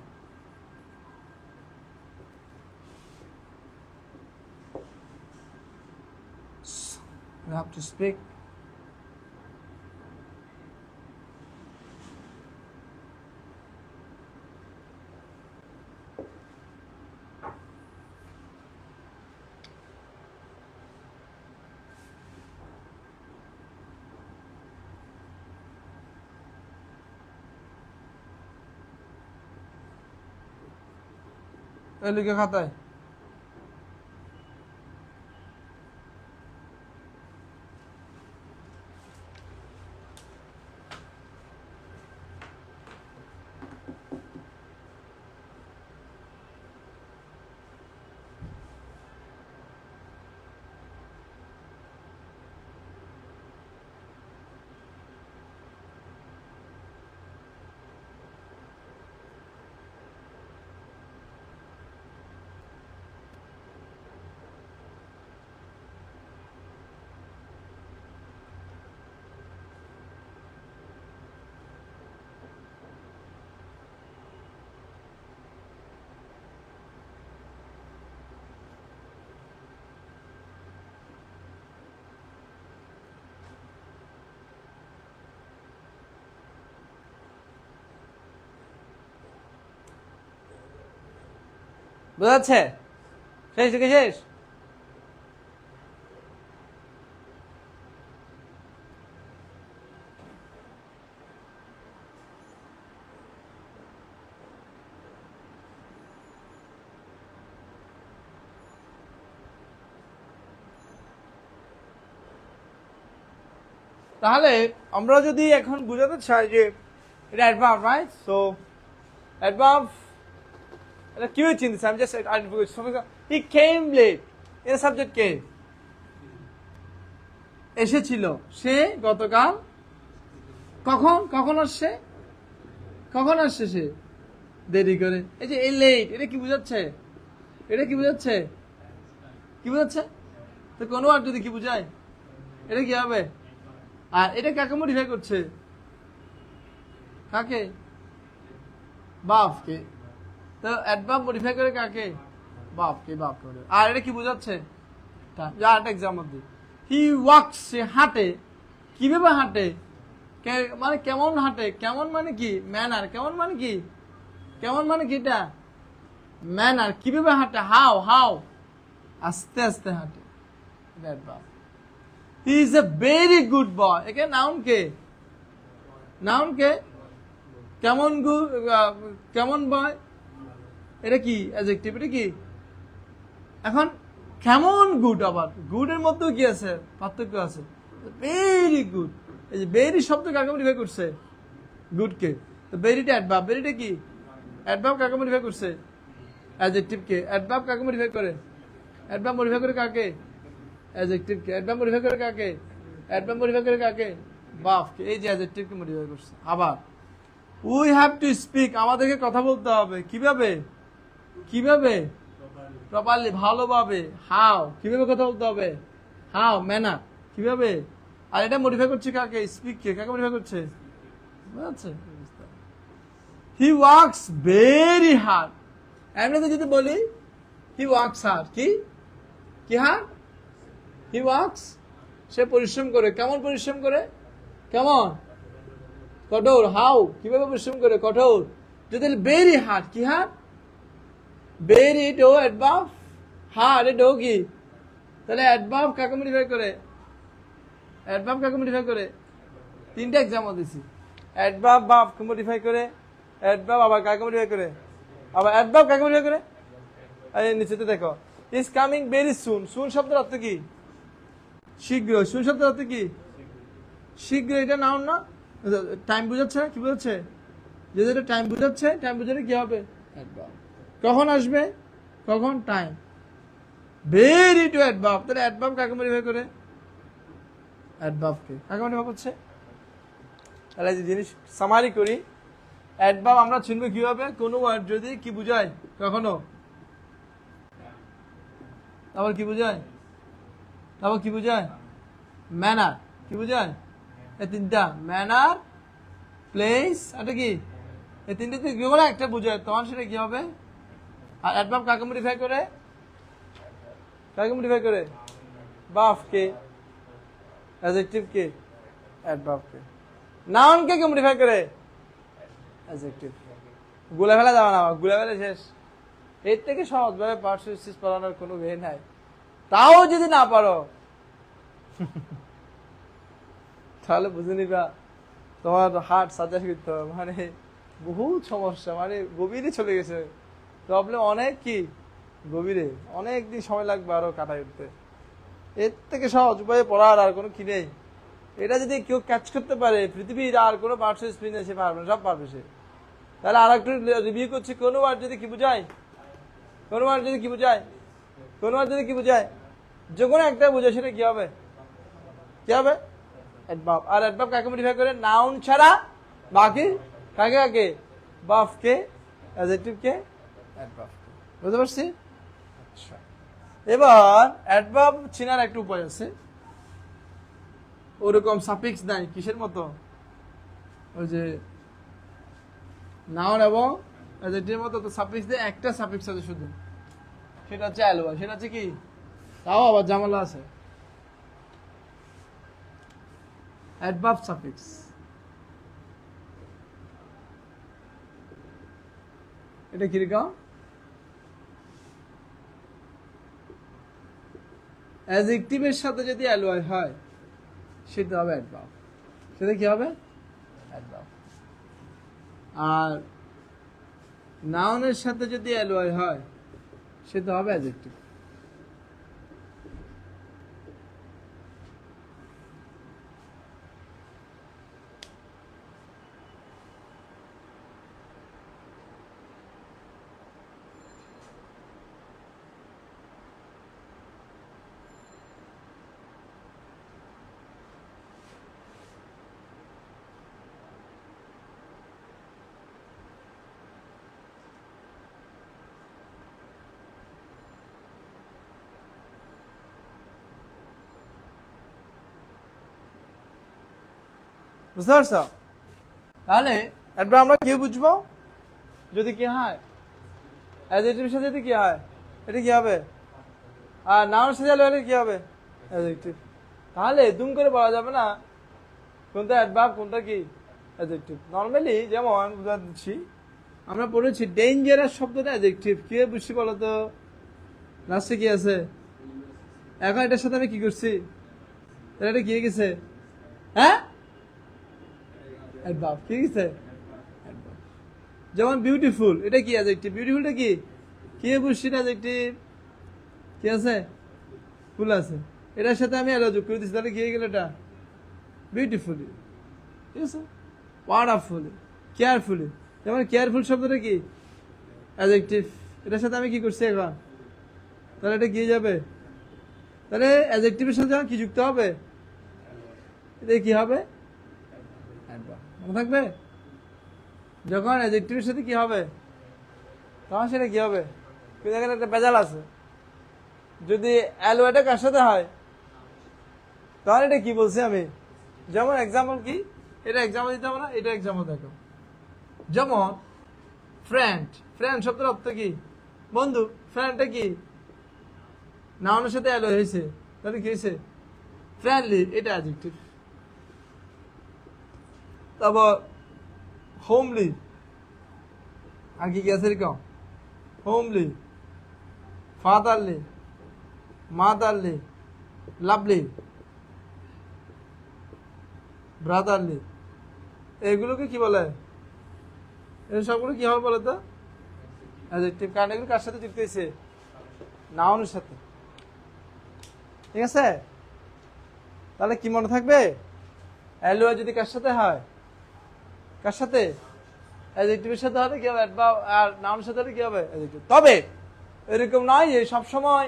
You have to speak. लिखे खाता है। বোঝা যাচ্ছে? শেষ থেকে শেষ? তাহলে আমরা যদি এখন বুঝাতে চাই যে এটা অ্যাডভার্ব, রাইট? সো অ্যাডভার্ব এটা কিভাবে চিনতেছে? আমি জাস্ট আইডেন্টিফাই করছি। হি কেম লেট, এর সাবজেক্ট কে? এসেছিল সে গতকাল। কখন? কখন আসছে? কখন আসছে সে? দেরি করে। এই যে এই লেট, এটা কি বুঝাচ্ছে? এটা কি বুঝাচ্ছে? কি বুঝাচ্ছে? তো কোনো আর যদি কি বুঝায়, এটা কি হবে? আর এটা কাকে মডিফাই করছে? কাকে? বাপকে। তো অ্যাডভার্ব মডিফাই করে কাকে? বাপকে। বাপকে। আর এটা কি বোঝাচ্ছে? আরেকটা এক্সাম্পল দিই। হি ওয়াকস, সে হাঁটে। কিভাবে হাঁটে? মানে কেমন হাঁটে? কেমন মানে কি? ম্যানার। কেমন মানে কি? কেমন মানে কি? এটা ম্যানার। কিভাবে হাঁটে? হাউ। হাউ, আস্তে আস্তে হাঁটে। Adverb. He is a very good boy. একে নাউন কে? নাউন কে? কেমন গুড, কেমন বয়, এটা কি? অ্যাডজেক্টিভ। এটা কি? এখন কেমন গুড, আবার গুডের মধ্যেও কি আছে? পার্থক্য আছে। ভেরি গুড, এই যে ভেরি শব্দ কাকে মডিফাই করছে? গুড কে। তো ভেরিটা অ্যাডভার্ব। ভেরিটা কি? অ্যাডভার্ব কাকে মডিফাই করছে? অ্যাডজেক্টিভ কে। অ্যাডভার্ব কাকে মডিফাই করে? অ্যাডভার্ব মডিফাই করে কাকে? অ্যাডজেক্টিভ কে। অ্যাডভার্ব মডিফাই করে কাকে? অ্যাডভার্ব মডিফাই করে কাকে? ভার্ব কে। এই যে অ্যাডজেক্টিভ কে মডিফাই করছে। আবার উই হ্যাভ টু স্পিক, আমাদেরকে কথা বলতে হবে। কিভাবে? কিভাবে? প্রপারলি, ভালোভাবে। হাউ, কিভাবে কথা বলতে হবে? How, manner. কিভাবে? আর এটা মডিফাই করছে কাকে? স্পিক কে। কাকে মডিফাই করছে? বুঝাচ্ছে? He works very hard. এমনিতে যদি বলি হি ওয়ার্কস হার্ড, কি? কি হার্ড? হি ওয়ার্কস, সে পরিশ্রম করে। কেমন পরিশ্রম করে? কেমন? কঠোর। হাউ, কিভাবে পরিশ্রম করে? কঠোর। যদি ভেরি হার্ড, কি হার্ড? ভেরি, এটাও অ্যাডভার্ব। হার্ড, এটাও কি? তাহলে অ্যাডভার্ব কাকে মডিফাই করে? অ্যাডভার্ব কাকে মডিফাই করে? তিনটা এক্সাম্পল দিছি। অ্যাডভার্ব ভার্বকে মডিফাই করে, অ্যাডভার্ব আবার কাকে মডিফাই করে? আবার অ্যাডভার্ব কাকে মডিফাই করে? এই নিচেতে দেখো, ইজ কামিং ভেরি সুন। সুন শব্দের অর্থ কি? শীঘ্র। সুন শব্দের অর্থ কি? শীঘ্র। এটা নাউন না? টাইম বুঝাচ্ছে না? কি বুঝাচ্ছে? যদি এটা টাইম বুঝাচ্ছে, টাইম বুঝালে কি হবে? অ্যাডভার্ব। কখন আসবে? কখন? টাইম। Very too adverb. তাহলে অ্যাডভার্ব কাকে মডিফাই করে? অ্যাডভার্বকে। কাকে মডিফাই করছে? তাহলে যে জিনিস সামারি করি, অ্যাডভার্ব আমরা চিনব কিভাবে? কোনো ওয়ার্ড যদি কি বুঝায় কখনো, তারপর কি বুঝায়? তারপর কি বুঝায়? ম্যানার। কি বুঝায়? এই তিনটা, ম্যানার, প্লেস, এটা কি? এই তিনটাতে কি করে একটা বুঝায়, তখন সেটা কি হবে? আর অ্যাডভার্ব কাকে মডিফাই করে? কাকে মডিফাই করে? ভার্বকে। অ্যাডজেক্টিভ কে? অ্যাডভার্ব কে। নাউন কে মডিফাই করে? অ্যাডজেক্টিভ। গুলা ফেলা যাবে না, গুলা ফেলে শেষ। এর থেকে সহজভাবে পার্সোনাল পড়ানোর কোনো ওয়ে নাই। তাও যদি না পারো তাহলে বুঝে নিবা তোমার হার্ট সার্জারি করতে হবে। মানে বহুত সমস্যা, মানে গভীরে চলে গেছে প্রবলেম। অনেক কি গভীরে, অনেক দিন সময় লাগবে আরো কাটাই উঠতে। এর থেকে সহজ উপায়ে পড়ার আর কোনো কি নেই। এটা যদি কেউ ক্যাচ করতে পারে, পৃথিবীর আর কোনো পার্সোনাল স্পিন সে পারবে না, সব পারবে সে। তাহলে আর একটু রিভিউ করছি। কোনো ওয়ার্ড যদি কি বুঝায়? কোনো ওয়ার্ড যদি কি বুঝায়? কোনো ওয়ার্ড যদি কি বুঝায়? যে কোনো একটা বুঝায়, সেটা কি হবে? কি হবে? অ্যাডভার্ব। আর অ্যাডভার্ব কাকে মডিফাই করে? নাউন ছাড়া বাকি কাকে কাকে? ভার্বকে, অ্যাডজেক্টিভকে, অ্যাডভার্বকে। বুঝতে পারছি? আচ্ছা, এবার অ্যাডভার্ব চেনার একটা উপায় আছে। ওরকম সাফিক্স নাই, কিসের মতো? ওই যে নাউন এবং অ্যাডজেক্টিভের মতো তো সাফিক্স দিয়ে, একটা সাফিক্স আছে শুধু, সেটা হচ্ছে অ্যালওয়া। সেটা হচ্ছে কি? তাও আবার ঝামেলা আছে। Adverb suffix. এটা কিরকম? অ্যাডজেক্টিভের সাথে যদি অ্যালয় হয় সেটা হবে অ্যাডভার্ব। সেটা কি হবে? অ্যাডভার্ব। আর নাউনের সাথে যদি অ্যালয় হয় সেটা হবে অ্যাডজেক্টিভ। বুঝতে পারছ? তাহলে এরপর আমরা কি বুঝবো? যদি কি হয় অ্যাডজেক্টিভের সাথে যদি কি হয় এটা কি হবে? আর নাউনের সাথে হলে কি হবে? অ্যাডজেক্টিভ। তাহলে দুম করে বলা যাবে না কোনটা অ্যাডভার্ব কোনটা কি অ্যাডজেক্টিভ। নরমালি যেমন উদাহরণ দিচ্ছি, আমরা পড়েছি ডেঞ্জারাস শব্দটা অ্যাডজেক্টিভ। কি বুঝছি বলো তো? লাস্টে কি আছে? এখন এটার সাথে আমি কি করছি? এটা কি গেছে? হ্যাঁ, অ্যাডভার্ব। কি গেছে? অ্যাডভার্ব। যেমন বিউটিফুল, এটা কি অ্যাডজেক্টিভ? বিউটিফুলটা কি কি বুঝছি? অ্যাডজেক্টিভ। কি আছে? ফুল আছে। এটার সাথে আমি অ্যালো যোগ করে দিচ্ছি, তাহলে কি হয়ে গেল? এটা বিউটিফুলি। ঠিক আছে? Wonderfully, carefully. যেমন কেয়ারফুল শব্দটা কি অ্যাডজেক্টিভ। এটার সাথে আমি কি করছি এখন? তাহলে এটা কি যাবে? তাহলে অ্যাডজেক্টিভের সাথে যখন কি যুক্ত হবে এটা কি হবে? মনে থাকবে? যখন অ্যাডজেক্টিভের সাথে কি হবে তখন সেটা কি হবে? কিন্তু এখানে একটা বেজাল আছে। যদি অ্যালোয়েটা কার সাথে হয় তাহলে এটা কি বলছি আমি? যেমন এক্সাম্পল কি, এটা এক্সাম্পল দিতে হবে না? এটা এক্সাম্পল দেখো। যেমন ফ্রেন্ড, ফ্রেন্ড শব্দের অর্থ কি? বন্ধু। ফ্রেন্ডটা কি নাউনের সাথে অ্যালো হয়েছে, তাহলে কি হয়েছে? ফ্রেন্ডলি, এটা অ্যাডজেক্টিভ। তারপর হোমলি, আর কি আছে এরকম? Homely, fatherly, motherly, lovely, brotherly, এগুলোকে কি বলে? এই সবগুলো কি হবে বলো তো? অ্যাডজেক্টিভ। কারণ এগুলো কার সাথে যুক্ত হয়েছে? নাউনের সাথে। ঠিক আছে? তাহলে কি মনে থাকবে? অ্যালোয় যদি কার সাথে হয়? কার সাথে? অ্যাডজেক্টিভের সাথে হলে কি হবে? অ্যাডভার্ব। আর নাউনের সাথে হলে কি হবে? অ্যাডজেক্টিভ। তবে এরকম নয় যে সবসময়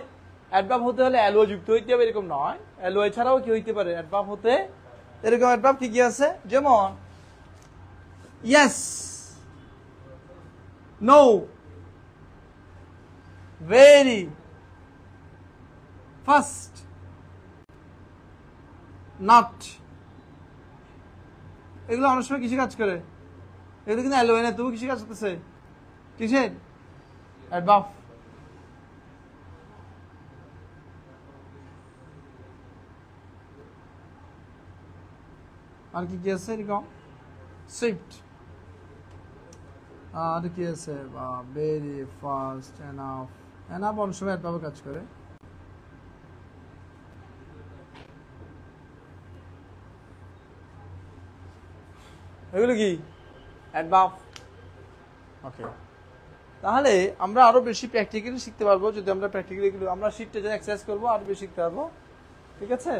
অ্যাডভার্ব হতে হলে অ্যালোয় যুক্ত হইতে হবে, এরকম নয়। অ্যালোয় ছাড়াও কি হইতে পারে অ্যাডভার্ব হতে? এরকম অ্যাডভার্ব কি কি আছে? যেমন yes, no, very, first, not. এগুলো অনেক সময় কিসে কাজ করে? এগুলো কিন্তু অ্যালোয় না, তবু কিসে কাজ করতেছে? কিসের? অ্যাডভার্ব। আর কি কি আছে এরকম? সুইফট, আর কি আছে? Very, fast, enough. এনাফ অনেক সময় অ্যাডভার্বে কাজ করে। এগুলো কি অ্যাডভার্ব। ওকে, তাহলে আমরা আরো বেশি প্র্যাকটিক্যালি শিখতে পারবো যদি আমরা প্র্যাকটিক্যালি এগুলো আমরা শিখতে যে এক্সারসাইজ করবো আরো বেশি শিখতে পারবো। ঠিক আছে?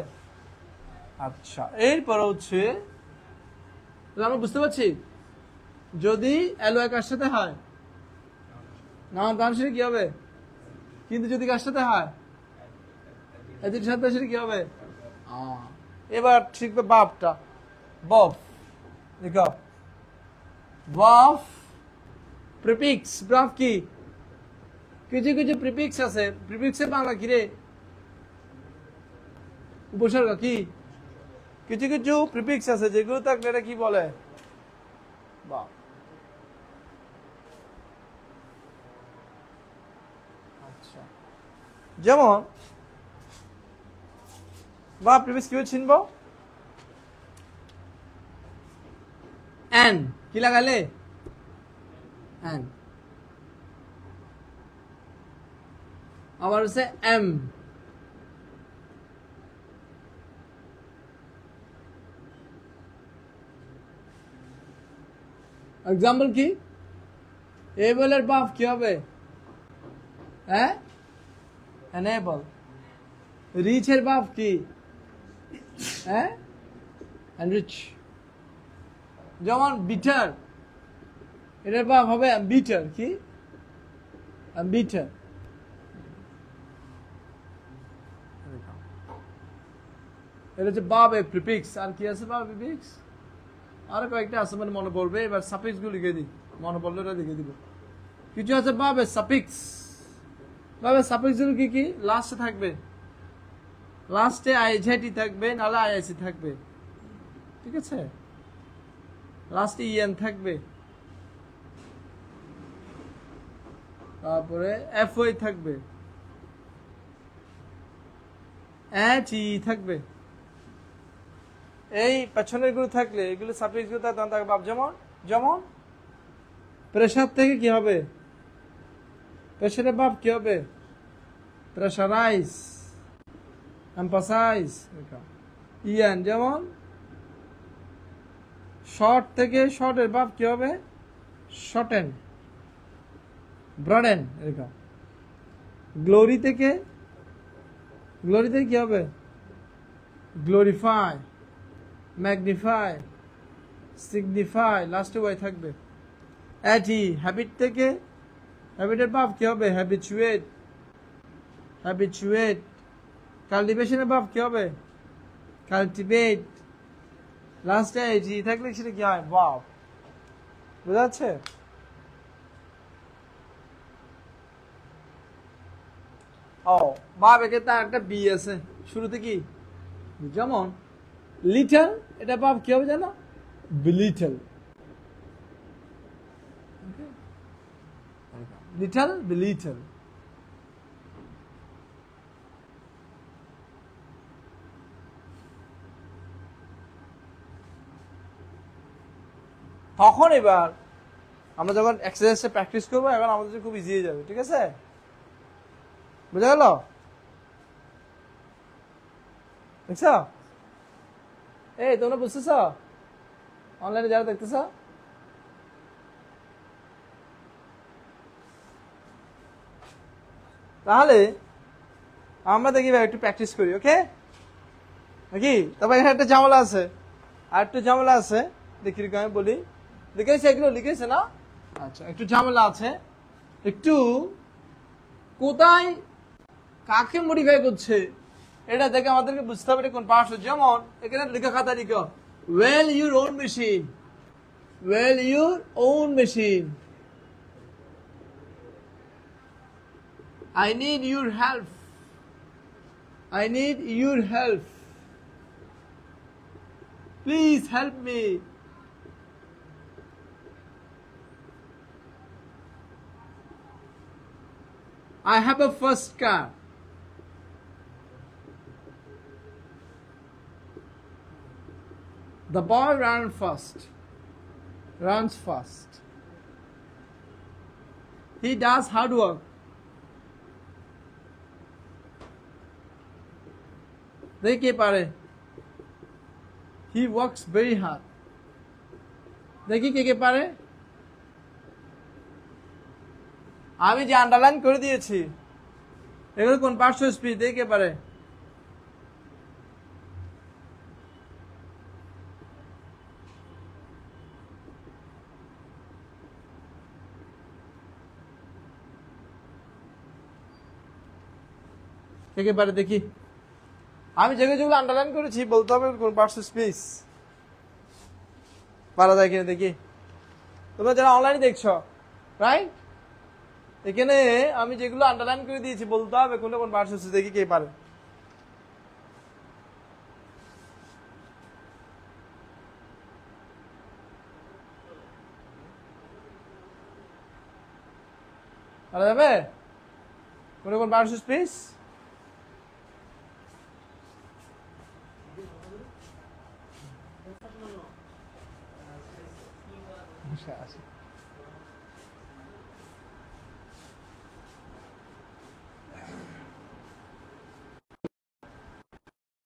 আচ্ছা, এরপর হচ্ছে আমরা বুঝতে পারছি যদি অ্যালোয় কার সাথে হয় নাউন, তাহলে সেটা কি হবে? কিন্তু যদি কার সাথে হয়? এদের সাথে, সেটা কি হবে? এবার শিখবে বাপটা। বফ, দেখো বফ প্রিফিক্স। ব্রাফ কি? কিছু কিছু প্রিফিক্স আছে। প্রিফিক্সের বাংলা কি রে? উপসর্গ। কি? কিছু কিছু প্রিফিক্স আছে যেগুলো থাকলে এটা কি বলে? বাহ। আচ্ছা, যেমন বা প্রিফিক্স কিভাবে চিনবো? এন কি লাগালে? এন। আবার হচ্ছে এম, এক্সাম্পল কি? এবলের ভার্ব কি হবে? হ্যাঁ, এনেবল। রিচের ভার্ব কি? হ্যাঁ, এনরিচ। যেমন বিটার, এটার ভার্ব হবে বিটার। কি? বিটার। এটা হচ্ছে ভার্ব এ প্রিফিক্স। আর কি আছে ভার্ব প্রিফিক্স? আরো কয়েকটা আছে, মানে মনে পড়বে। এবার সাফিক্স গুলো লিখে দিই, মনে পড়লে ওটা লিখে দিব। কিছু আছে ভার্ব এ সাফিক্স। ভার্ব এ সাফিক্স গুলো কি কি? লাস্টে থাকবে, লাস্টে আইএসটি থাকবে, নাহলে আইএসি থাকবে। ঠিক আছে, লাস্টে ইএন থাকবে, তারপরে এফওই থাকবে, এইচই থাকবে। এই পেছনের গুলো থাকলে এগুলো সাফিক্স গুলো থাকবে ভাব। যেমন যেমন প্রেসার থেকে কি হবে? প্রেসারের ভাব কি হবে? Pressurize, emphasize. ইয়ান। যেমন শর্ট থেকে শর্টের ভাব কি হবে? Shorten, broaden. এরকম। গ্লোরি থেকে কি হবে? Glorify, magnify, signify. লাস্টে ওয়াই থাকবে। অ্যাটি। হ্যাবিট থেকে হ্যাবিটের ভাব কি হবে? Habituate, habituate. কাল্টিভেশনের ভাব কি হবে? কাল্টিভেট। লাস্টে এটি থাকলে সেটা কি হয়? ভাব। বুঝা যাচ্ছে? ও, ভাব একে তার একটা বি আছে শুরুতে। কি? যেমন লিটল, এটা ভাব কি হবে জানো? বিলিটল। লিটল, বিলিটল। তখন এবার আমরা যখন এক্সারসাইজটা প্র্যাকটিস করবো, এখন আমাদের খুব ইজি হয়ে যাবে। ঠিক আছে, বুঝা গেল? দেখছ? এই তোমরা বুঝতেছ? অনলাইনে যারা দেখতেছ, তাহলে আমরা দেখি একটু প্র্যাকটিস করি। ওকে নাকি? তবে এখানে একটা ঝামেলা আছে, আর একটু ঝামেলা আছে। দেখি আমি বলি। লিখেছে এগুলো? লিখেছে না? আচ্ছা, একটু ঝামেলা আছে। একটু কোথায় কাকে মডিফাই করছে এটা দেখে আমাদেরকে বুঝতে হবে কোন পার্টস। যেমন এখানে লেখা খাতা লিখো, well your own machine, well your own machine. I need your help. I need your help. Please help me. I have a first car. The boy runs fast. He does hard work. দেখে পারে। He works very hard. দেখি কে পারে? আমি যে underline করে দিয়েছি এগুলো কোন পার্টস অফ স্পিচ? দেখে পারে? কে পারে দেখি? আমি যেগুলো আন্ডারলাইন করেছি বলতে হবে কোন পার্টস অফ স্পিচ। পারা যায় কিনা দেখি। তোমরা যারা অনলাইনে দেখছো, রাইট? এখানে আমি যেগুলো আন্ডারলাইন করে দিয়েছি বলতে হবে কোন পার্টস অফ স্পিচ। দেখি কে পারে। পারা যাবে কোন পার্টস অফ স্পিচ?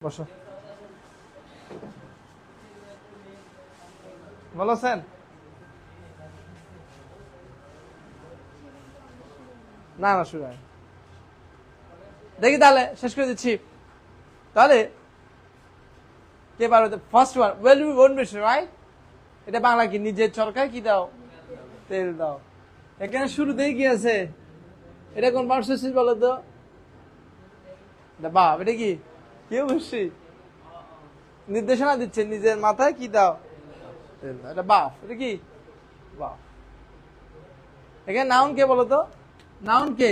বসো। ভালো আছেন? না না শুরু হয় দেখি তাহলে শেষ করে দিচ্ছি তাহলে কে পারবে first one well be own machine right এটা বাংলা কি নিজের চরকায় কি দাও তেল দাও এখানে শুরুতেই কি আছে এটা কোন পার্সেন্টেজ বলো তো বাপ এটা কি কেউ বুঝছি নির্দেশনা দিচ্ছে নিজের মাথায় কি দাও তেল দাও এটা বাপ এটা কি বাপ এখানে নাউন কে বলো তো নাউন কে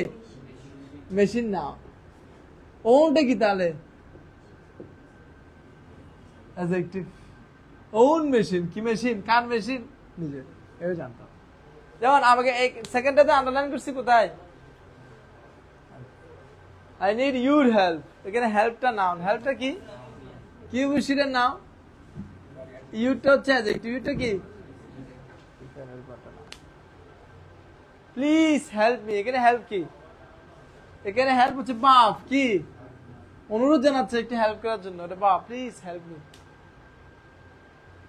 মেশিন নাউন ওনটা কি তাহলে অ্যাডজেক্টিভ ওন মেশিন কি মেশিন কার মেশিন নিজে এটা জানতাম যেমন আমাকে এই সেকেন্ডটাতে আন্ডারলাইন করছি কোথায় আই নিড ইউর হেল্প এখানে হেল্পটা নাউন হেল্পটা কি কি মেশিনের নাম ইউটা হচ্ছে অ্যাডজেক্টিভ ইউটা কি প্লিজ হেল্প মি এখানে হেল্প কি এখানে হেল্প হচ্ছে বাপ কি অনুরোধ জানাচ্ছে একটু হেল্প করার জন্য এটা বাপ please help me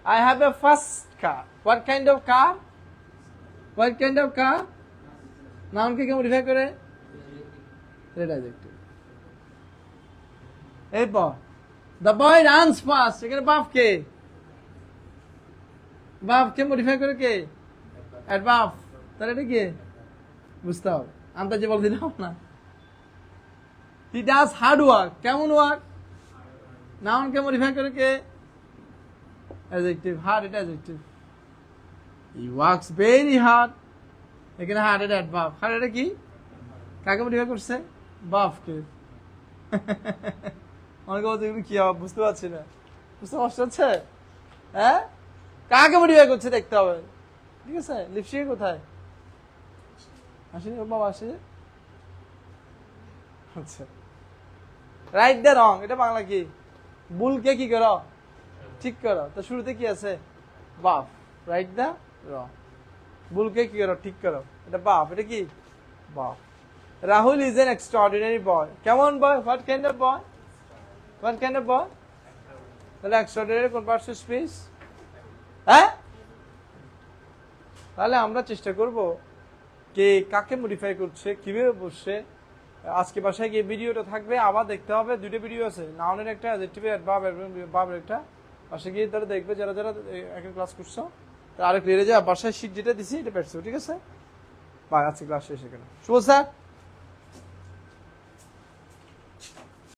I have a first car. What kind of car? What kind of car? Noun K modify করে red adjective. এরপর the boy runs fast. এখানে বাপ কে মডিফাই করে কে at বাপ তাহলে এটা কি বুঝতে হবে আন্দাজে বল দিলাম না he does hard work কেমন ওয়ার্ক নাউন কে মডিফাই করে কে adjective hard এটা adjective he works very hard এখানে hard এটা adverb hard এটা কি কাকে মডিফাই করছে বাপ কে অনেকে বলছে কি বুঝতে পারছি না বুঝতে কষ্ট হচ্ছে হ্যাঁ কাকে মডিফাই করছে দেখতে হবে ঠিক আছে লিপস্টিক কোথায় আসেনি ওর বাবা আসে আচ্ছা রাইট দ্য রং এটা বাংলা কি ভুলকে কি করো ঠিক করো তো শুরুতে কি আছে বাপ রাইট দা রং ভুলকে কি করো ঠিক করো এটা বাপ এটা কি বাপ Rahul is an extraordinary boy কেমন boy what kind of boy what kind of boy তাহলে এক্সট্রাঅর্ডিনারি কোন পার্টস স্পেস হ্যাঁ তাহলে আমরা চেষ্টা করব কে কাকে মডিফাই করছে কিভাবে বসছে আজকে বাসায় গিয়ে ভিডিওটা থাকবে আবার দেখতে হবে দুটো ভিডিও আছে নাউনের একটা অ্যাডজেক্টিভের অ্যাডভার্বের একটা বাসায় গিয়ে তারা দেখবে যারা যারা একটা ক্লাস করছো আরেক লেরে যা বাসায় শীট যেটা দিছি এটা পেটছো ঠিক আছে বা আজকে ক্লাস শেষ এখানে শুভ স্যার